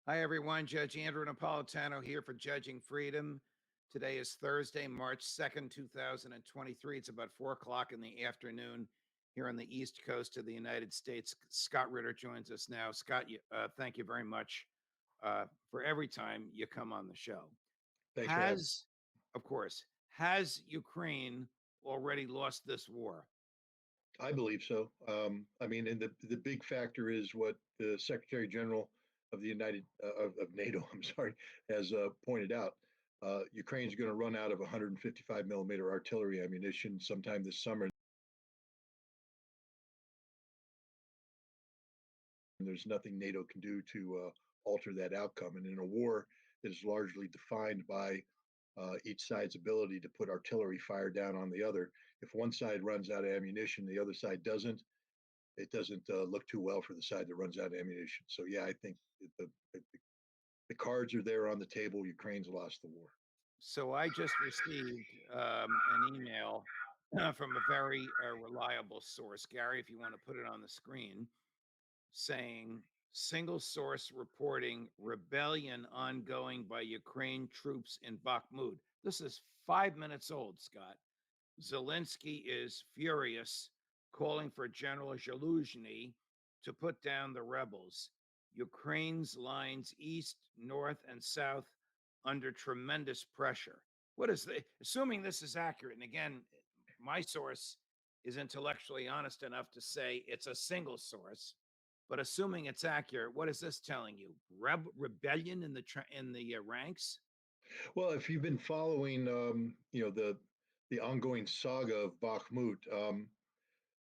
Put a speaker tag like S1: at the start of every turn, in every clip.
S1: Hi, everyone. Judge Andrew Napolitano here for Judging Freedom. Today is Thursday, March 2nd, 2023. It's about 4 o'clock in the afternoon here on the East Coast of the United States. Scott Ritter joins us now. Scott, thank you very much for every time you come on the show.
S2: Thanks for having me.
S1: Of course, has Ukraine already lost this war?
S2: I believe so. I mean, and the big factor is what the Secretary General of the of NATO, I'm sorry, has pointed out. Ukraine's going to run out of 155 millimeter artillery ammunition sometime this summer. And there's nothing NATO can do to alter that outcome. And in a war that is largely defined by each side's ability to put artillery fire down on the other, if one side runs out of ammunition, the other side doesn't. It doesn't look too well for the side that runs out of ammunition. So yeah, I think the cards are there on the table. Ukraine's lost the war.
S1: So I just received an email from a very reliable source. Gary, if you want to put it on the screen, saying single source reporting rebellion ongoing by Ukraine troops in Bakhmut. This is 5 minutes old, Scott. Zelensky is furious, calling for General Zaluzhny to put down the rebels. Ukraine's lines east, north, and south under tremendous pressure. What is the, assuming this is accurate, and again, my source is intellectually honest enough to say it's a single source, but assuming it's accurate, what is this telling you? Rebellion in the ranks?
S2: Well, if you've been following, the ongoing saga of Bakhmut,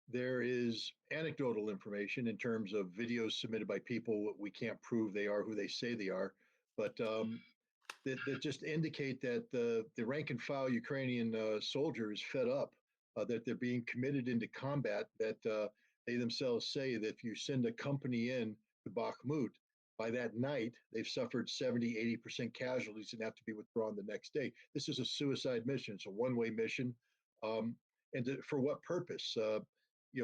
S2: there is anecdotal information in terms of videos submitted by people. We can't prove they are who they say they are, but that just indicate that the rank and file Ukrainian soldiers fed up, that they're being committed into combat, that they themselves say that if you send a company in to Bakhmut, by that night, they've suffered 70, 80% casualties and have to be withdrawn the next day. This is a suicide mission. It's a one-way mission. For what purpose?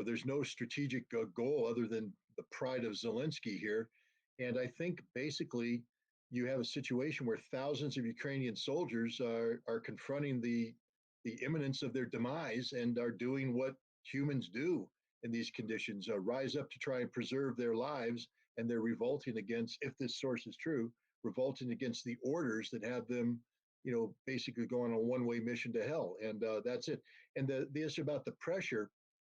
S2: There's no strategic goal other than the pride of Zelensky here. And I think basically you have a situation where thousands of Ukrainian soldiers are confronting the imminence of their demise and are doing what humans do in these conditions, rise up to try and preserve their lives. And they're revolting against, if this source is true, revolting against the orders that have them, basically go on a one-way mission to hell. And that's it. And the issue about the pressure,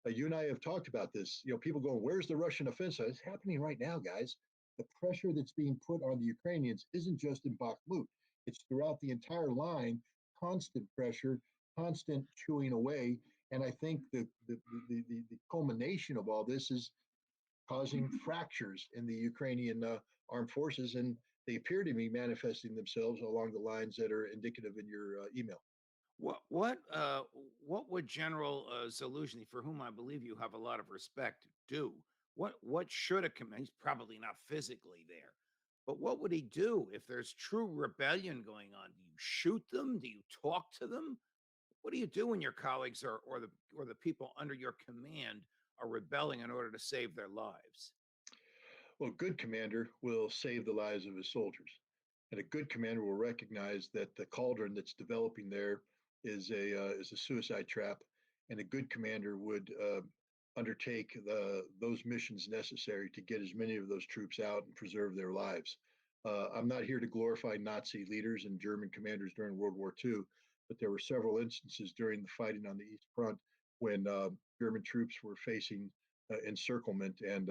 S2: you and I have talked about this. People going, "Where's the Russian offensive?" It's happening right now, guys. The pressure that's being put on the Ukrainians isn't just in Bakhmut. It's throughout the entire line, constant pressure, constant chewing away. And I think the culmination of all this is causing fractures in the Ukrainian armed forces, and they appear to be manifesting themselves along the lines that are indicative in your email.
S1: What would General Zaluzhny, for whom I believe you have a lot of respect, do? What should a command? He's probably not physically there, but what would he do if there's true rebellion going on? Do you shoot them? Do you talk to them? What do you do when your colleagues or the people under your command are rebelling in order to save their lives?
S2: Well, a good commander will save the lives of his soldiers. And a good commander will recognize that the cauldron that's developing there is a suicide trap. And a good commander would undertake those missions necessary to get as many of those troops out and preserve their lives. I'm not here to glorify Nazi leaders and German commanders during World War II, but there were several instances during the fighting on the East Front when German troops were facing encirclement, and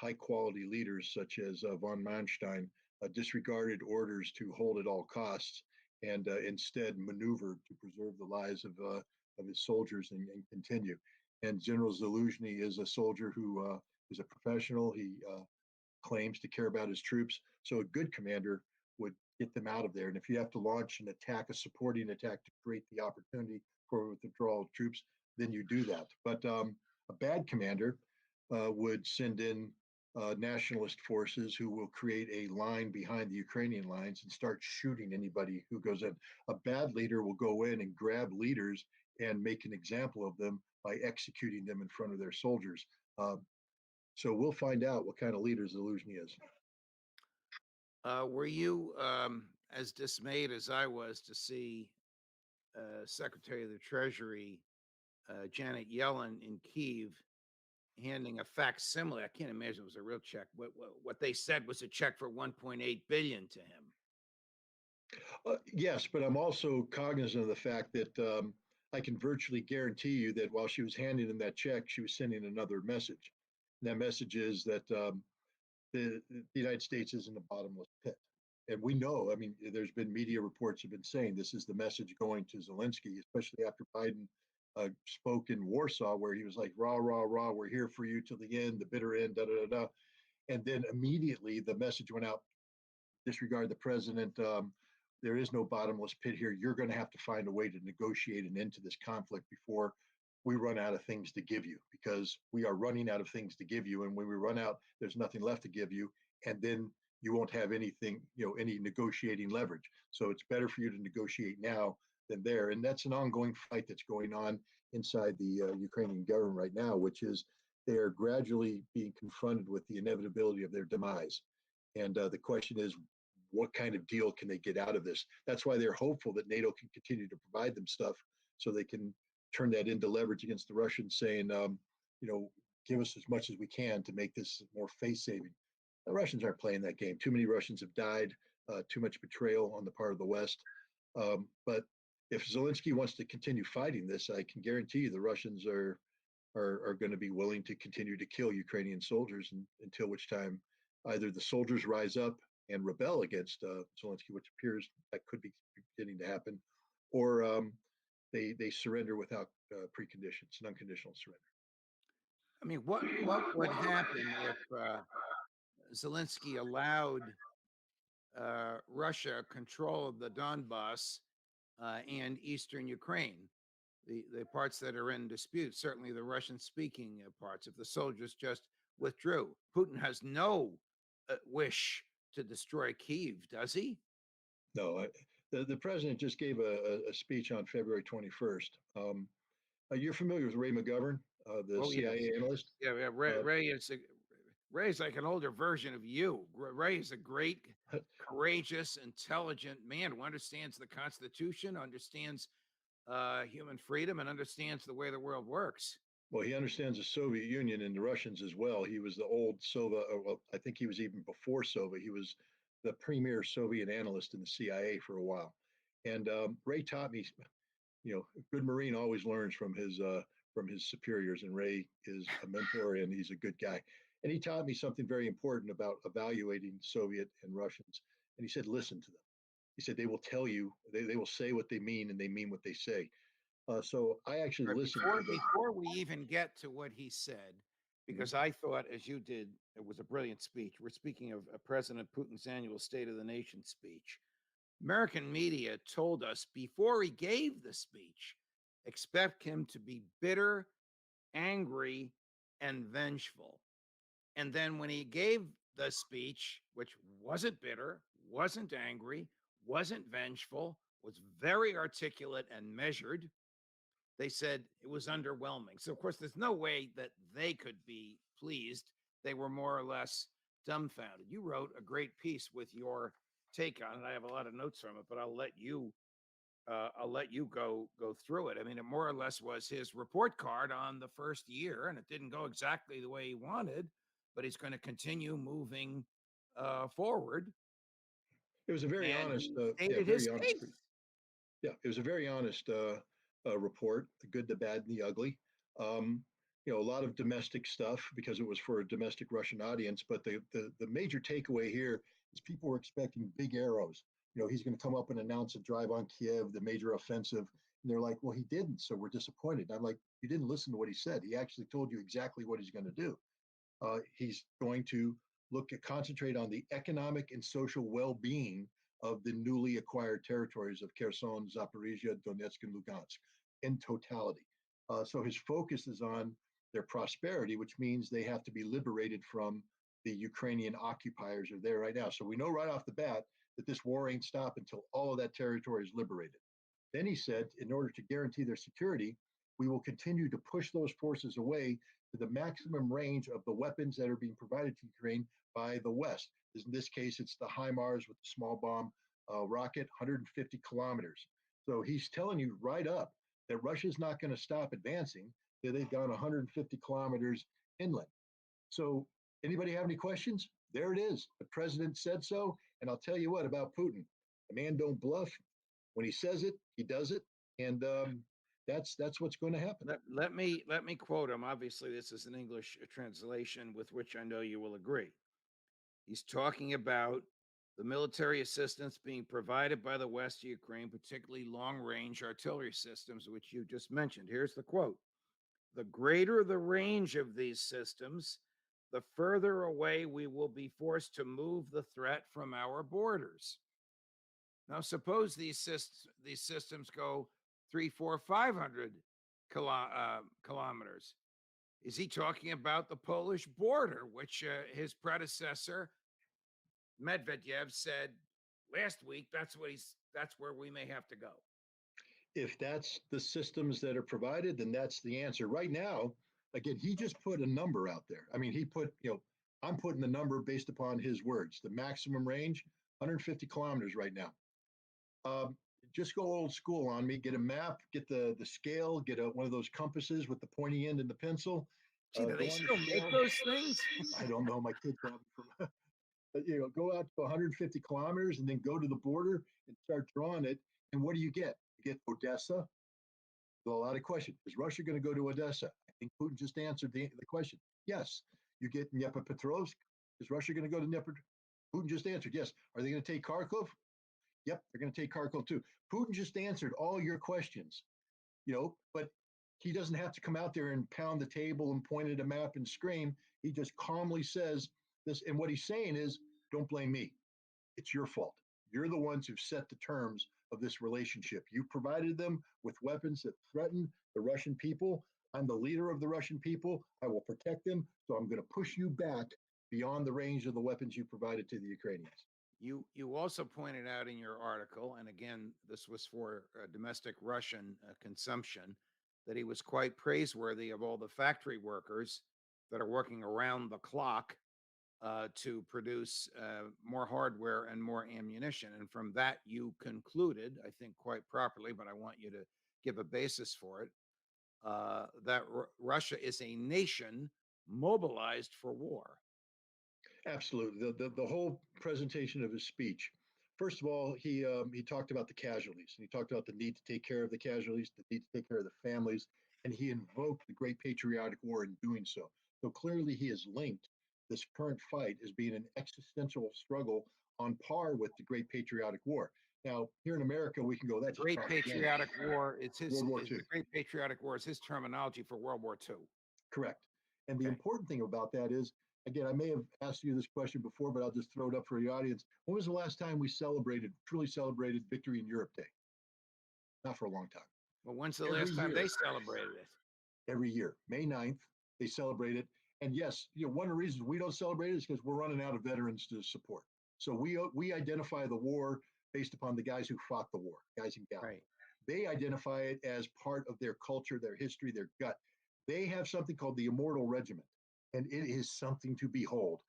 S2: high quality leaders such as von Manstein disregarded orders to hold at all costs and instead maneuvered to preserve the lives of his soldiers and continue. And General Zaluzhny is a soldier who is a professional. He claims to care about his troops. So a good commander would get them out of there. And if you have to launch an attack, a supporting attack to create the opportunity for withdrawal of troops, then you do that. But a bad commander would send in nationalist forces who will create a line behind the Ukrainian lines and start shooting anybody who goes in. A bad leader will go in and grab leaders and make an example of them by executing them in front of their soldiers. So we'll find out what kind of leader Zaluzhny is.
S1: Were you as dismayed as I was to see Secretary of the Treasury Janet Yellen in Kyiv handing a facsimile? I can't imagine it was a real check. What they said was a check for 1.8 billion to him.
S2: Yes, but I'm also cognizant of the fact that I can virtually guarantee you that while she was handing him that check, she was sending another message. And that message is that the United States isn't a bottomless pit. And we know, I mean, there's been media reports have been saying this is the message going to Zelensky, especially after Biden spoke in Warsaw, where he was like, rah, rah, rah, we're here for you till the end, the bitter end, da, da, da, da. And then immediately the message went out, disregard the president. There is no bottomless pit here. You're going to have to find a way to negotiate an end to this conflict before we run out of things to give you, because we are running out of things to give you. And when we run out, there's nothing left to give you. And then you won't have anything, any negotiating leverage. So it's better for you to negotiate now than there. And that's an ongoing fight that's going on inside the Ukrainian government right now, which is they are gradually being confronted with the inevitability of their demise. And the question is, what kind of deal can they get out of this? That's why they're hopeful that NATO can continue to provide them stuff so they can turn that into leverage against the Russians, saying, give us as much as we can to make this more face-saving. The Russians aren't playing that game. Too many Russians have died, too much betrayal on the part of the West. But if Zelensky wants to continue fighting this, I can guarantee you the Russians are going to be willing to continue to kill Ukrainian soldiers until which time either the soldiers rise up and rebel against Zelensky, which appears that could be beginning to happen, or they surrender without preconditions, an unconditional surrender.
S1: I mean, what would happen if Zelensky allowed Russia control of the Donbass and eastern Ukraine, the parts that are in dispute, certainly the Russian-speaking parts, if the soldiers just withdrew? Putin has no wish to destroy Kyiv, does he?
S2: No, the president just gave a speech on February 21st. You're familiar with Ray McGovern, the
S1: Oh, yes.
S2: CIA analyst?
S1: Yeah, Ray's like an older version of you. Ray is a great, courageous, intelligent man who understands the Constitution, understands human freedom, and understands the way the world works.
S2: Well, he understands the Soviet Union and the Russians as well. He was the old Soviet, well, I think he was even before Soviet. He was the premier Soviet analyst in the CIA for a while. And Ray taught me, a good Marine always learns from his superiors, and Ray is a mentor and he's a good guy. And he taught me something very important about evaluating Soviet and Russians. And he said, listen to them. He said, they will tell you, they will say what they mean and they mean what they say. So I actually
S1: Right,
S2: listened to them.
S1: before we even get to what he said,
S2: Mhm.
S1: because I thought, as you did, it was a brilliant speech. We're speaking of President Putin's annual State of the Nation speech. American media told us before he gave the speech, expect him to be bitter, angry, and vengeful. And then when he gave the speech, which wasn't bitter, wasn't angry, wasn't vengeful, was very articulate and measured, they said it was underwhelming. So, of course, there's no way that they could be pleased. They were more or less dumbfounded. You wrote a great piece with your take on it. I have a lot of notes from it, but I'll let you go through it. I mean, it more or less was his report card on the first year, and it didn't go exactly the way he wanted, but he's going to continue moving forward.
S2: It was a very
S1: And
S2: honest,
S1: he
S2: yeah,
S1: stated his
S2: very honest
S1: case.
S2: speech. Yeah, it was a very honest report, the good, the bad, and the ugly. Um, a lot of domestic stuff because it was for a domestic Russian audience. But the major takeaway here is people were expecting big arrows. He's going to come up and announce a drive on Kiev, the major offensive. And they're like, well, he didn't. So we're disappointed. And I'm like, you didn't listen to what he said. He actually told you exactly what he's going to do. He's going to concentrate on the economic and social well-being of the newly acquired territories of Kherson, Zaporizhia, Donetsk, and Lugansk in totality. So his focus is on their prosperity, which means they have to be liberated from the Ukrainian occupiers are there right now. So we know right off the bat that this war ain't stop until all of that territory is liberated. Then he said, in order to guarantee their security, we will continue to push those forces away to the maximum range of the weapons that are being provided to Ukraine by the West. In this case, it's the HIMARS with the small bomb rocket, 150 kilometers. So he's telling you right up that Russia's not going to stop advancing, that they've gone 150 kilometers inland. So anybody have any questions? There it is. The president said so. And I'll tell you what about Putin. The man don't bluff. When he says it, he does it. And that's what's going to happen.
S1: Let me quote him. Obviously, this is an English translation with which I know you will agree. He's talking about the military assistance being provided by the West to Ukraine, particularly long-range artillery systems, which you just mentioned. Here's the quote. The greater the range of these systems, the further away we will be forced to move the threat from our borders. Now, suppose these systems go 300, 400, 500 kilometers. Is he talking about the Polish border, which his predecessor Medvedev said last week? That's where we may have to go.
S2: If that's the systems that are provided, then that's the answer. Right now, again, he just put a number out there. I mean, he put, I'm putting the number based upon his words. The maximum range, 150 kilometers right now. Just go old school on me. Get a map, get the scale, get one of those compasses with the pointy end and the pencil.
S1: Gee, do they still make those things?
S2: I don't know. My kids have them from, but go out to 150 kilometers and then go to the border and start drawing it. And what do you get? You get Odessa. So a lot of questions. Is Russia going to go to Odessa? I think Putin just answered the question. Yes. You get Dnipropetrovsk. Is Russia going to go to Dnipropetrovsk? Putin just answered yes. Are they going to take Kharkov? Yep, they're going to take Kharkov too. Putin just answered all your questions, but he doesn't have to come out there and pound the table and point at a map and scream. He just calmly says this. And what he's saying is, don't blame me. It's your fault. You're the ones who've set the terms of this relationship. You provided them with weapons that threaten the Russian people. I'm the leader of the Russian people. I will protect them. So I'm going to push you back beyond the range of the weapons you provided to the Ukrainians.
S1: You also pointed out in your article, and again, this was for domestic Russian consumption, that he was quite praiseworthy of all the factory workers that are working around the clock to produce more hardware and more ammunition. And from that, you concluded, I think quite properly, but I want you to give a basis for it, that Russia is a nation mobilized for war.
S2: Absolutely. The whole presentation of his speech. First of all, he talked about the casualties. He talked about the need to take care of the casualties, the need to take care of the families, and he invoked the Great Patriotic War in doing so. So clearly, he has linked this current fight as being an existential struggle on par with the Great Patriotic War. Now, here in America, we can go, that's
S1: Great Patriotic War. It's his
S2: World War II.
S1: The Great Patriotic War is his terminology for World War II.
S2: Correct. And the important thing about that is, again, I may have asked you this question before, but I'll just throw it up for the audience. When was the last time we truly celebrated Victory in Europe Day? Not for a long time.
S1: Well, when's the last time they celebrated it?
S2: Every year. May 9th, they celebrate it. And yes, one of the reasons we don't celebrate it is because we're running out of veterans to support. So we identify the war based upon the guys who fought the war, guys and gals.
S1: Right.
S2: They identify it as part of their culture, their history, their gut. They have something called the Immortal Regiment, and it is something to behold.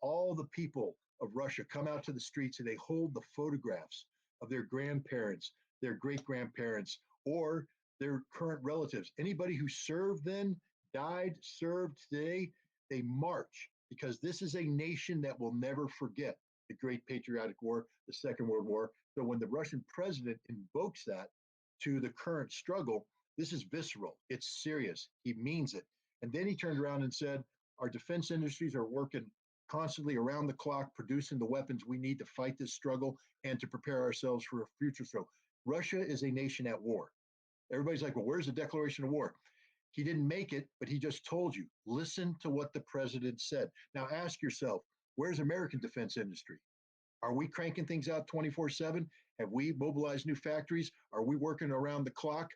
S2: All the people of Russia come out to the streets and they hold the photographs of their grandparents, their great-grandparents, or their current relatives. Anybody who served then, died, served today, they march, because this is a nation that will never forget the Great Patriotic War, the Second World War. So when the Russian president invokes that to the current struggle, this is visceral. It's serious. He means it. And then he turned around and said, our defense industries are working constantly around the clock, producing the weapons we need to fight this struggle and to prepare ourselves for a future struggle. Russia is a nation at war. Everybody's like, well, where's the declaration of war? He didn't make it, but he just told you. Listen to what the president said. Now ask yourself, where's American defense industry? Are we cranking things out 24/7? Have we mobilized new factories? Are we working around the clock?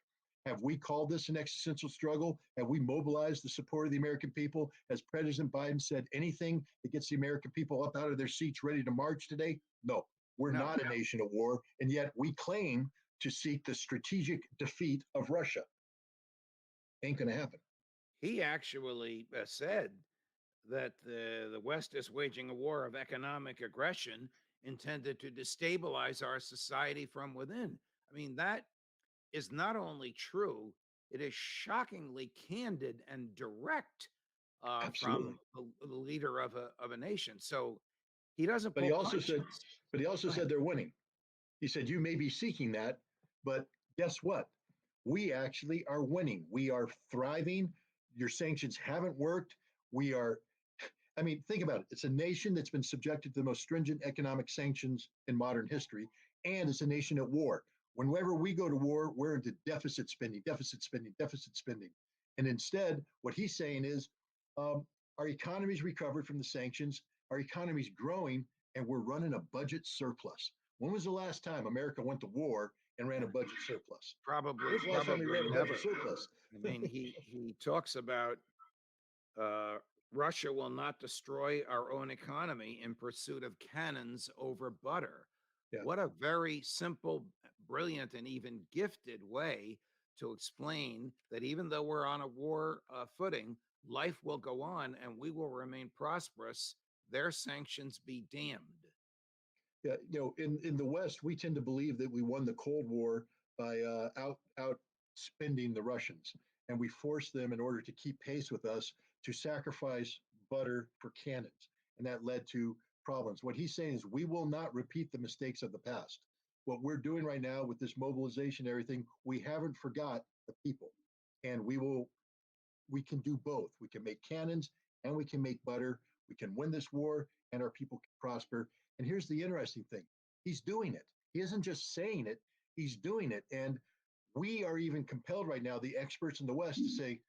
S2: Have we called this an existential struggle? Have we mobilized the support of the American people? Has President Biden said anything that gets the American people up out of their seats ready to march today? No, we're not a nation at war. And yet we claim to seek the strategic defeat of Russia. Ain't going to happen.
S1: He actually said that the West is waging a war of economic aggression intended to destabilize our society from within. I mean, that is not only true, it is shockingly candid and direct
S2: Absolutely.
S1: from the leader of a nation. So he doesn't
S2: But he
S1: pull
S2: also said,
S1: punches.
S2: but he also
S1: Go ahead.
S2: said they're winning. He said, you may be seeking that, but guess what? We actually are winning. We are thriving. Your sanctions haven't worked. We are, I mean, think about it. It's a nation that's been subjected to the most stringent economic sanctions in modern history, and it's a nation at war. Whenever we go to war, we're into deficit spending, deficit spending, deficit spending. And instead, what he's saying is our economy's recovered from the sanctions, our economy's growing, and we're running a budget surplus. When was the last time America went to war and ran a budget surplus? When
S1: Probably,
S2: was the last time we
S1: probably
S2: ran a budget
S1: never.
S2: surplus?
S1: I mean, he talks about uh, Russia will not destroy our own economy in pursuit of cannons over butter.
S2: Yeah.
S1: What a very simple, brilliant, and even gifted way to explain that even though we're on a war footing, life will go on and we will remain prosperous. Their sanctions be damned.
S2: Yeah, in the West, we tend to believe that we won the Cold War by out spending the Russians, and we forced them in order to keep pace with us to sacrifice butter for cannons, and that led to problems. What he's saying is we will not repeat the mistakes of the past. What we're doing right now with this mobilization, and everything, we haven't forgot the people, and we can do both. We can make cannons and we can make butter. We can win this war and our people can prosper. And here's the interesting thing, he's doing it. He isn't just saying it, he's doing it. And we are even compelled right now, the experts in the West, to say,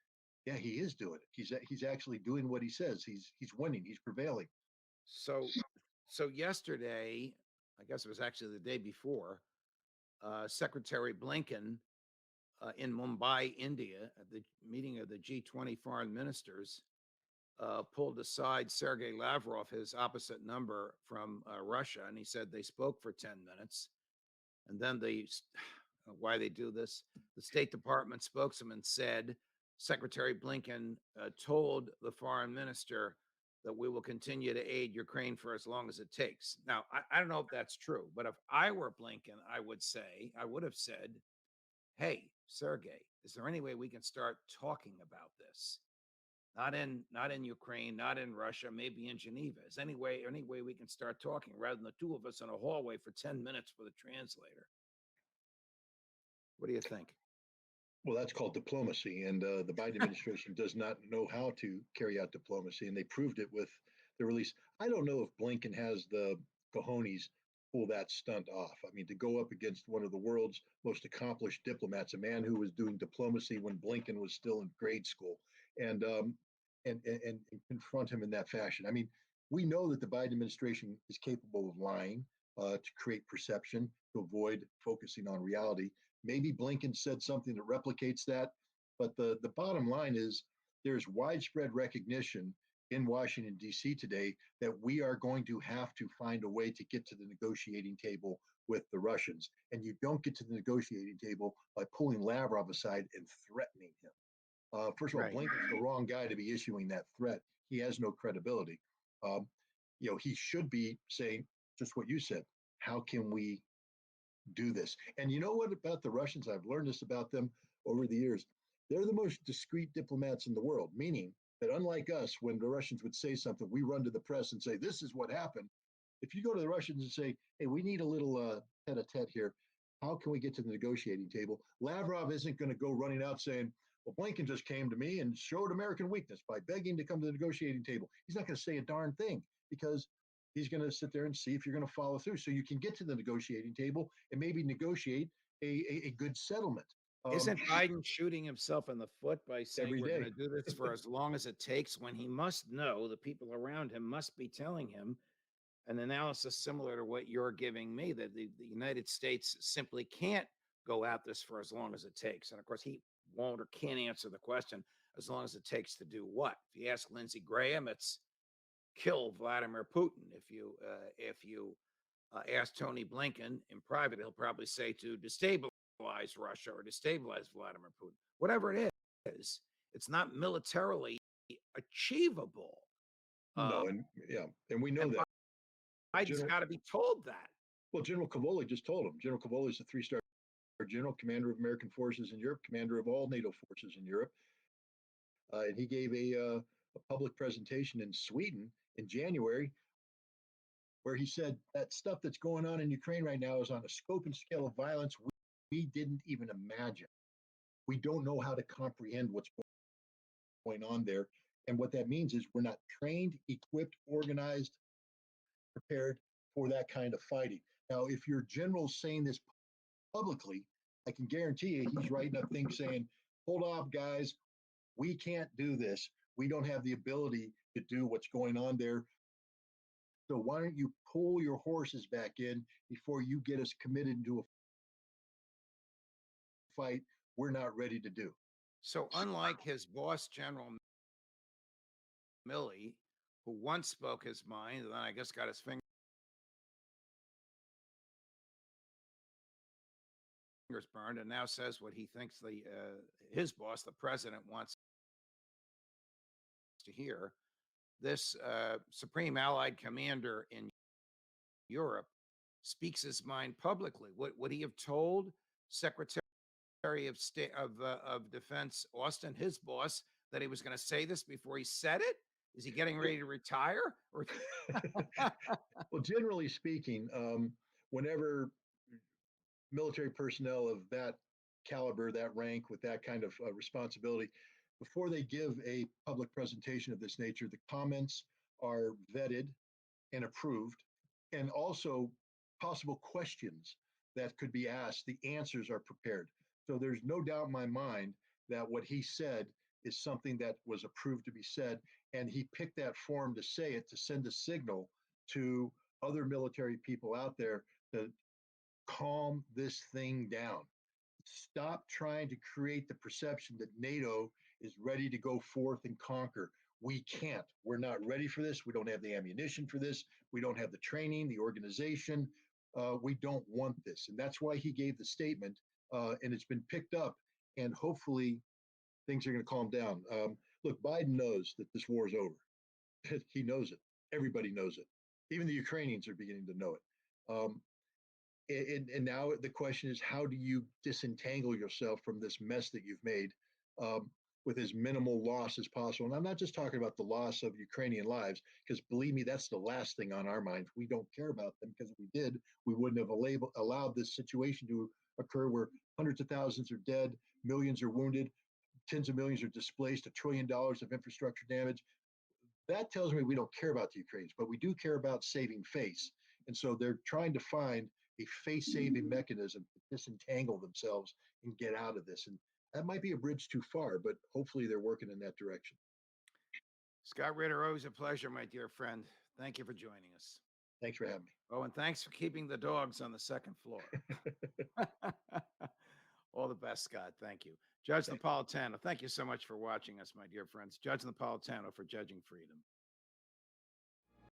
S2: yeah, he is doing it. He's actually doing what he says. He's winning. He's prevailing.
S1: So, so yesterday, I guess it was actually the day before, Secretary Blinken in Mumbai, India, at the meeting of the G20 foreign ministers, pulled aside Sergei Lavrov, his opposite number from Russia, and he said they spoke for 10 minutes. And then why they do this, the State Department spokesman said Secretary Blinken told the foreign minister that we will continue to aid Ukraine for as long as it takes. Now, I don't know if that's true, but if I were Blinken, I would have said, hey, Sergey, is there any way we can start talking about this? Not in Ukraine, not in Russia, maybe in Geneva. Is any way we can start talking rather than the two of us in a hallway for 10 minutes with a translator? What do you think?
S2: Well, that's called diplomacy, and the Biden administration does not know how to carry out diplomacy, and they proved it with the release. I don't know if Blinken has the cojones to pull that stunt off. I mean, to go up against one of the world's most accomplished diplomats, a man who was doing diplomacy when Blinken was still in grade school, and and confront him in that fashion. I mean, we know that the Biden administration is capable of lying to create perception, to avoid focusing on reality. Maybe Blinken said something that replicates that, but the bottom line is there's widespread recognition in Washington, D.C. today that we are going to have to find a way to get to the negotiating table with the Russians. And you don't get to the negotiating table by pulling Lavrov aside and threatening him. First of all,
S1: Right.
S2: Blinken's the wrong guy to be issuing that threat. He has no credibility. Um, he should be saying just what you said. How can we do this? And you know what about the Russians? I've learned this about them over the years. They're the most discreet diplomats in the world, meaning that unlike us, when the Russians would say something, we run to the press and say, this is what happened. If you go to the Russians and say, hey, we need a little tete-a-tete here, how can we get to the negotiating table? Lavrov isn't going to go running out saying, well, Blinken just came to me and showed American weakness by begging to come to the negotiating table. He's not going to say a darn thing because he's going to sit there and see if you're going to follow through. So you can get to the negotiating table and maybe negotiate a good settlement.
S1: Isn't Biden shooting himself in the foot by saying
S2: Every
S1: we're going
S2: day.
S1: to do this for as long as it takes when he must know the people around him must be telling him an analysis similar to what you're giving me, that the United States simply can't go at this for as long as it takes. And of course, he won't or can't answer the question as long as it takes to do what. If you ask Lindsey Graham, it's kill Vladimir Putin. If you ask Tony Blinken in private, he'll probably say to destabilize Russia or destabilize Vladimir Putin, whatever it is. is. It's not militarily achievable. Uh,
S2: No, and yeah, and we know
S1: and
S2: that.
S1: Biden's
S2: General,
S1: got to be told that.
S2: well, General Cavoli just told him. General Cavoli is a three-star general, commander of American forces in Europe, commander of all NATO forces in Europe. And he gave a public presentation in Sweden in January where he said that stuff that's going on in Ukraine right now is on a scope and scale of violence we didn't even imagine. We don't know how to comprehend what's going on there. And what that means is we're not trained, equipped, organized, prepared for that kind of fighting. Now, if your general's saying this publicly, I can guarantee you he's writing up things saying, hold off, guys, we can't do this. We don't have the ability to do what's going on there. So why don't you pull your horses back in before you get us committed into a fight we're not ready to do?
S1: So, unlike his boss, General Milley, who once spoke his mind and then I guess got his fingers burned and now says what he thinks his boss, the president, wants to hear. This supreme allied commander in Europe speaks his mind publicly. Would he have told Secretary of State of Defense Austin, his boss, that he was going to say this before he said it? Is he getting ready to retire? Or
S2: Well, generally speaking, whenever military personnel of that caliber, that rank, with that kind of responsibility, before they give a public presentation of this nature, the comments are vetted and approved, and also possible questions that could be asked, the answers are prepared. So there's no doubt in my mind that what he said is something that was approved to be said, and he picked that form to say it, to send a signal to other military people out there to calm this thing down. Stop trying to create the perception that NATO is ready to go forth and conquer. We can't. We're not ready for this. We don't have the ammunition for this. We don't have the training, the organization. We don't want this. And that's why he gave the statement, and it's been picked up. And hopefully things are going to calm down. Look, Biden knows that this war is over. He knows it. Everybody knows it. Even the Ukrainians are beginning to know it. And now the question is, how do you disentangle yourself from this mess that you've made with as minimal loss as possible? And I'm not just talking about the loss of Ukrainian lives, because believe me, that's the last thing on our minds. We don't care about them, because if we did, we wouldn't have allowed this situation to occur where hundreds of thousands are dead, millions are wounded, tens of millions are displaced, $1 trillion of infrastructure damage. That tells me we don't care about the Ukrainians, but we do care about saving face. And so they're trying to find a face-saving mechanism to disentangle themselves and get out of this. And that might be a bridge too far, but hopefully they're working in that direction.
S1: Scott Ritter, always a pleasure, my dear friend. Thank you for joining us.
S2: Thanks for having me.
S1: Oh, and thanks for keeping the dogs on the second floor. All the best, Scott. Thank you. Judge Napolitano, thank you so much for watching us, my dear friends. Judge Napolitano for Judging Freedom.